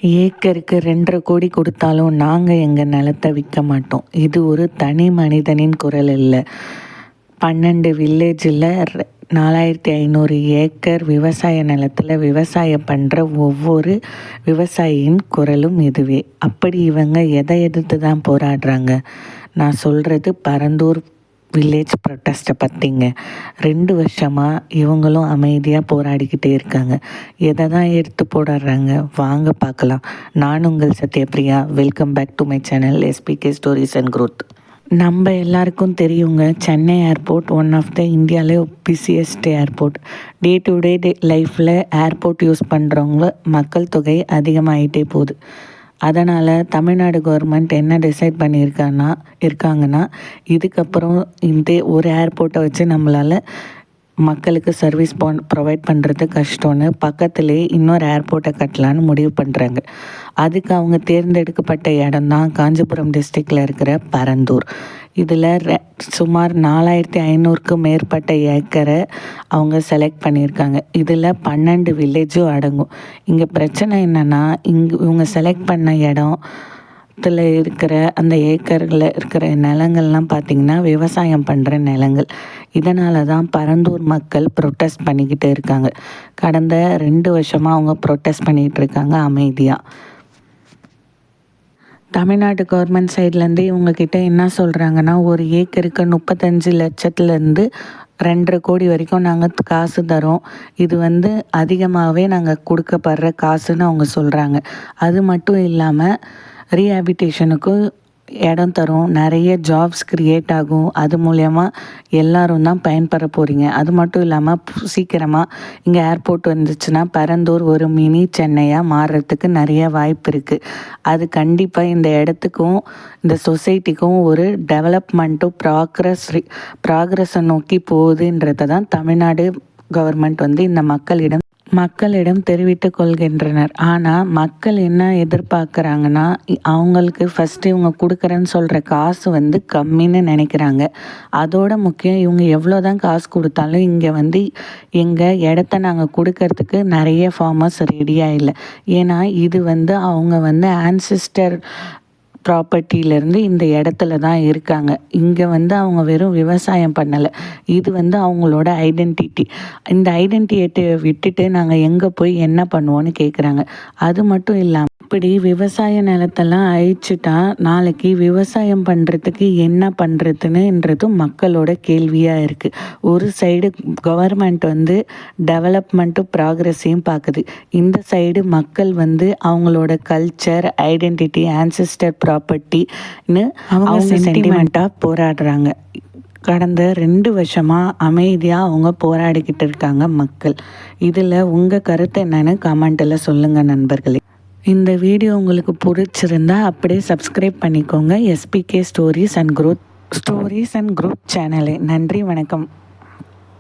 ஏக்கருக்கு 2.5 கோடி கொடுத்தாலும் நாங்கள் எங்கள் நிலத்தை விற்க மாட்டோம். இது ஒரு தனி மனிதனின் குரல் இல்லை. 12 வில்லேஜில் 4500 ஏக்கர் விவசாய நிலத்தில் விவசாயம் பண்ணுற ஒவ்வொரு விவசாயியின் குரலும் இதுவே. அப்படி இவங்க எதை எதிர்த்து தான் போராடுறாங்க? நான் சொல்கிறது பரந்தூர் வில்லேஜ் ப்ரொட்டஸ்ட்டை பற்றிங்க. 2 வருஷமாக இவங்களும் அமைதியாக போராடிக்கிட்டே இருக்காங்க. எதை தான் எடுத்து போராடுறாங்க வாங்க பார்க்கலாம். நான் உங்கள் Sathyapriya. Welcome back to my channel SPK stories and growth. நம்ம எல்லாருக்கும் தெரியுங்க, Chennai airport one of the இந்தியாவிலே busiest airport. Day to day லைஃப்பில் ஏர்போர்ட் யூஸ் பண்ணுறவங்க மக்கள் தொகை அதிகமாகிட்டே போகுது. அதனால் தமிழ்நாடு கவர்மெண்ட் என்ன டிசைட் இருக்காங்கன்னா இதுக்கப்புறம் இந்த ஒரு ஏர்போர்ட்டை வச்சு நம்மளால் மக்களுக்கு சர்வீஸ் ப்ரொவைட் பண்ணுறது கஷ்டம்னு பக்கத்துலேயே இன்னொரு ஏர்போர்ட்டை கட்டலான்னு முடிவு பண்ணுறாங்க. அதுக்கு அவங்க தேர்ந்தெடுக்கப்பட்ட இடம் தான் காஞ்சிபுரம் டிஸ்ட்ரிக்டில் இருக்கிற பரந்தூர். இதில் சுமார் 4500க்கும் மேற்பட்ட ஏக்கரை அவங்க செலக்ட் பண்ணியிருக்காங்க. இதில் 12 வில்லேஜும் அடங்கும். இங்கே பிரச்சனை என்னென்னா, இவங்க செலக்ட் பண்ண இடத்துல இருக்கிற அந்த ஏக்கரில் இருக்கிற நிலங்கள்லாம் பார்த்திங்கன்னா விவசாயம் பண்ணுற நிலங்கள். இதனால தான் பரந்தூர் மக்கள் ப்ரொட்டஸ்ட் பண்ணிக்கிட்டு இருக்காங்க. கடந்த 2 வருஷமாக அவங்க ப்ரொட்டஸ்ட் பண்ணிகிட்டு இருக்காங்க அமைதியாக. தமிழ்நாடு கவர்மெண்ட் சைட்லேருந்து இவங்கக்கிட்ட என்ன சொல்கிறாங்கன்னா, ஒரு ஏக்கருக்கு 35 லட்சத்துலேருந்து 2.5 கோடி வரைக்கும் நாங்கள் காசு தரோம். இது அதிகமாகவே நாங்கள் கொடுக்கப்படுற காசுன்னு அவங்க சொல்கிறாங்க. அது மட்டும் இல்லாமல் ரீஹாபிட்டேஷனுக்கும் இடம் தரும், நிறைய ஜாப்ஸ் க்ரியேட் ஆகும். அது மூலயமா எல்லோரும் தான் பயன்பெற போகிறீங்க. அது மட்டும் இல்லாமல் சீக்கிரமாக இங்கே ஏர்போர்ட் வந்துச்சுன்னா பரந்தூர் ஒரு மினி சென்னையாக மாறுறதுக்கு நிறைய வாய்ப்பு இருக்குது. அது கண்டிப்பாக இந்த இடத்துக்கும் இந்த சொசைட்டிக்கும் ஒரு டெவலப்மெண்ட்டும் ப்ராக்ரஸை நோக்கி போகுதுன்றதை தான் தமிழ்நாடு கவர்மெண்ட் இந்த மக்களிடம் தெரிவித்து கொள்கின்றனர். ஆனால் மக்கள் என்ன எதிர்பார்க்குறாங்கன்னா, அவங்களுக்கு ஃபஸ்ட்டு இவங்க கொடுக்குறேன்னு சொல்கிற காசு கம்மின்னு நினைக்கிறாங்க. அதோட முக்கியம், இவங்க எவ்வளோ தான் காசு கொடுத்தாலும் இங்கே எங்கள் இடத்த நாங்கள் கொடுக்கறதுக்கு நிறைய ஃபார்மர்ஸ் ரெடியாக இல்லை. ஏன்னா இது அவங்க ஆன்சிஸ்டர் ப்ராப்பர்ட்டியிலேருந்து இந்த இடத்துல தான் இருக்காங்க. இங்கே அவங்க வெறும் விவசாயம் பண்ணலை. இது அவங்களோட ஐடென்டிட்டி. இந்த ஐடென்டிட்டியை விட்டுட்டு நாங்கள் எங்கே போய் என்ன பண்ணுவோன்னு கேட்குறாங்க. அது மட்டும் இல்லாமல் இப்படி விவசாய நிலத்தெல்லாம் அழிச்சிட்டா நாளைக்கு விவசாயம் பண்ணுறதுக்கு என்ன பண்ணுறதுன்னுன்றதும் மக்களோட கேள்வியாக இருக்குது. ஒரு சைடு கவர்மெண்ட் டெவலப்மெண்ட்டும் ப்ராக்ரஸையும் பார்க்குது. இந்த சைடு மக்கள் அவங்களோட கல்ச்சர், ஐடென்டிட்டி, ஆன்சிஸ்டர் ப்ராப்பர்ட்டின்னு அவங்க சென்டிமெண்ட்டாக போராடுறாங்க. கடந்த 2 வருஷமாக அமைதியாக அவங்க போராடிக்கிட்டு இருக்காங்க மக்கள். இதில் உங்கள் கருத்து என்னன்னு கமெண்ட்டில் சொல்லுங்கள் நண்பர்களே. இந்த வீடியோ உங்களுக்கு பிடிச்சிருந்தா அப்படியே சப்ஸ்கிரைப் பண்ணிக்கோங்க எஸ்பிகே ஸ்டோரிஸ் அண்ட் க்ரோத் சேனலை. நன்றி, வணக்கம்.